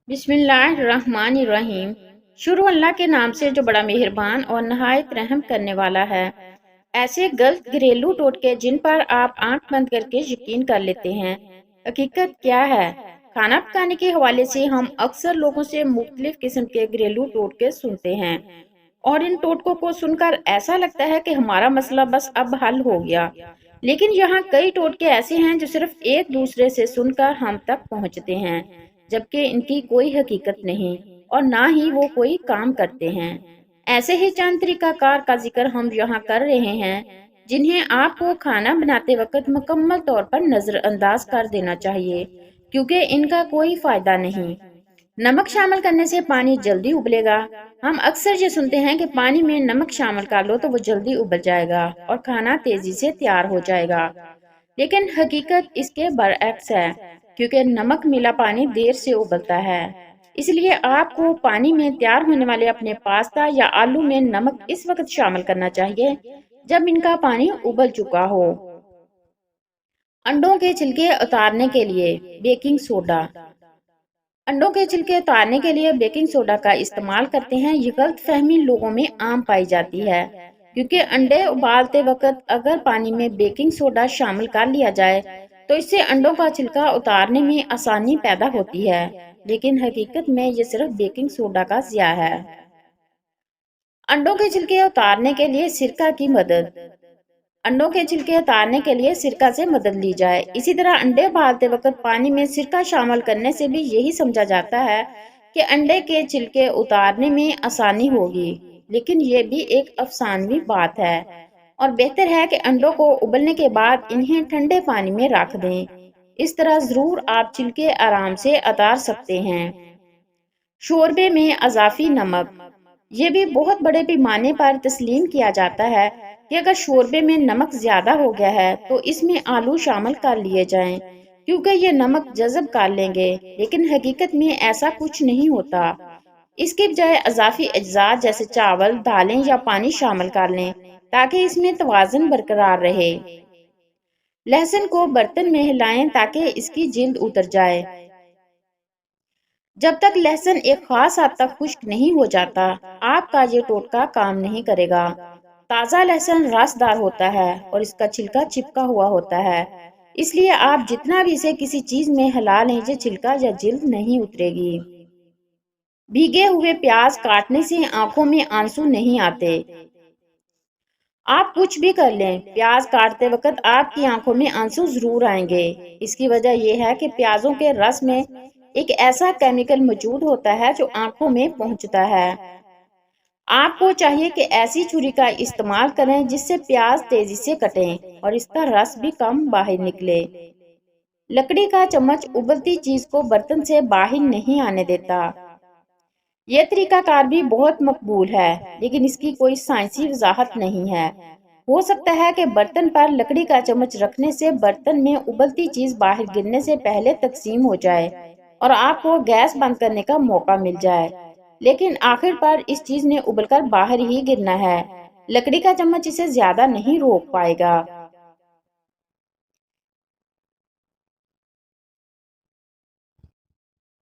बिस्मिल्लाहिर्रहमानिर्रहीम। शुरू अल्लाह के नाम से जो बड़ा मेहरबान और नहायत रहम करने वाला है। ऐसे गलत घरेलू टोटके जिन पर आप आंख बंद करके यकीन कर लेते हैं, हकीकत क्या है? खाना पकाने के हवाले से हम अक्सर लोगों से मुख्तलिफ किस्म के घरेलू टोटके सुनते हैं और इन टोटकों को सुनकर ऐसा लगता है कि हमारा मसला बस अब हल हो गया। लेकिन यहाँ कई टोटके ऐसे हैं जो सिर्फ एक दूसरे से सुनकर हम तक पहुँचते हैं, जबकि इनकी कोई हकीकत नहीं और ना ही वो कोई काम करते हैं। ऐसे ही चंद तरीकाकार का जिक्र हम यहाँ कर रहे हैं, जिन्हें आपको खाना बनाते वक्त मुकम्मल तौर पर नजरअंदाज कर देना चाहिए, क्योंकि इनका कोई फायदा नहीं। नमक शामिल करने से पानी जल्दी उबलेगा। हम अक्सर ये सुनते हैं कि पानी में नमक शामिल कर लो तो वो जल्दी उबल जाएगा और खाना तेजी से तैयार हो जाएगा। लेकिन हकीकत इसके बरअक्स है, क्योंकि नमक मिला पानी देर से उबलता है। इसलिए आपको पानी में तैयार होने वाले अपने पास्ता या आलू में नमक इस वक्त शामिल करना चाहिए जब इनका पानी उबल चुका हो। अंडों के छिलके उतारने के लिए बेकिंग सोडा। अंडों के छिलके उतारने के लिए बेकिंग सोडा का इस्तेमाल करते हैं। ये गलत फहमी लोगों में आम पाई जाती है, क्योंकि अंडे उबालते वक्त अगर पानी में बेकिंग सोडा शामिल कर लिया जाए तो इससे अंडों का छिलका उतारने में आसानी पैदा होती है। लेकिन हकीकत में ये सिर्फ बेकिंग सोडा का ज़िया है। अंडों के छिलके उतारने के लिए सिरका की मदद। अंडों के छिलके उतारने के लिए सिरका से मदद ली जाए। इसी तरह अंडे उबालते वक्त पानी में सिरका शामिल करने से भी यही समझा जाता है कि अंडे के छिलके उतारने में आसानी होगी, लेकिन ये भी एक अफसानवी बात है और बेहतर है कि अंडों को उबलने के बाद इन्हें ठंडे पानी में रख दें। इस तरह जरूर आप छिलके आराम से उतार सकते हैं। शोरबे में अजाफी नमक। ये भी बहुत बड़े पैमाने पर तस्लीम किया जाता है कि अगर शोरबे में नमक ज्यादा हो गया है तो इसमें आलू शामिल कर लिए जाएं, क्योंकि ये नमक जज़ब कर लेंगे। लेकिन हकीकत में ऐसा कुछ नहीं होता। इसके बजाय अजाफी अज्जा जैसे चावल, दालें या पानी शामिल कर लें ताकि इसमें तवाज़ुन बरकरार रहे। लहसुन को बर्तन में हिलाएं ताकि इसकी जिल्द उतर जाए। जब तक लहसुन एक खास हद तक खुश्क नहीं हो जाता, आपका ये टोटका काम नहीं करेगा। ताज़ा लहसुन रसदार होता है और इसका छिलका चिपका हुआ होता है, इसलिए आप जितना भी इसे किसी चीज में हिला लें, ये छिलका या जिल्द नहीं उतरेगी। भीगे हुए प्याज काटने से आंखों में आंसू नहीं आते। आप कुछ भी कर लें, प्याज काटते वक्त आपकी आंखों में आंसू जरूर आएंगे। इसकी वजह यह है कि प्याजों के रस में एक ऐसा केमिकल मौजूद होता है जो आंखों में पहुंचता है। आपको चाहिए कि ऐसी छुरी का इस्तेमाल करें जिससे प्याज तेजी से कटें और इसका रस भी कम बाहर निकले। लकड़ी का चम्मच उबलती चीज को बर्तन से बाहर नहीं आने देता। यह तरीकाकार भी बहुत मकबूल है, लेकिन इसकी कोई साइंसी वजाहत नहीं है। हो सकता है कि बर्तन पर लकड़ी का चम्मच रखने से बर्तन में उबलती चीज बाहर गिरने से पहले तकसीम हो जाए और आपको गैस बंद करने का मौका मिल जाए, लेकिन आखिर पर इस चीज ने उबलकर बाहर ही गिरना है। लकड़ी का चम्मच इसे ज्यादा नहीं रोक पाएगा।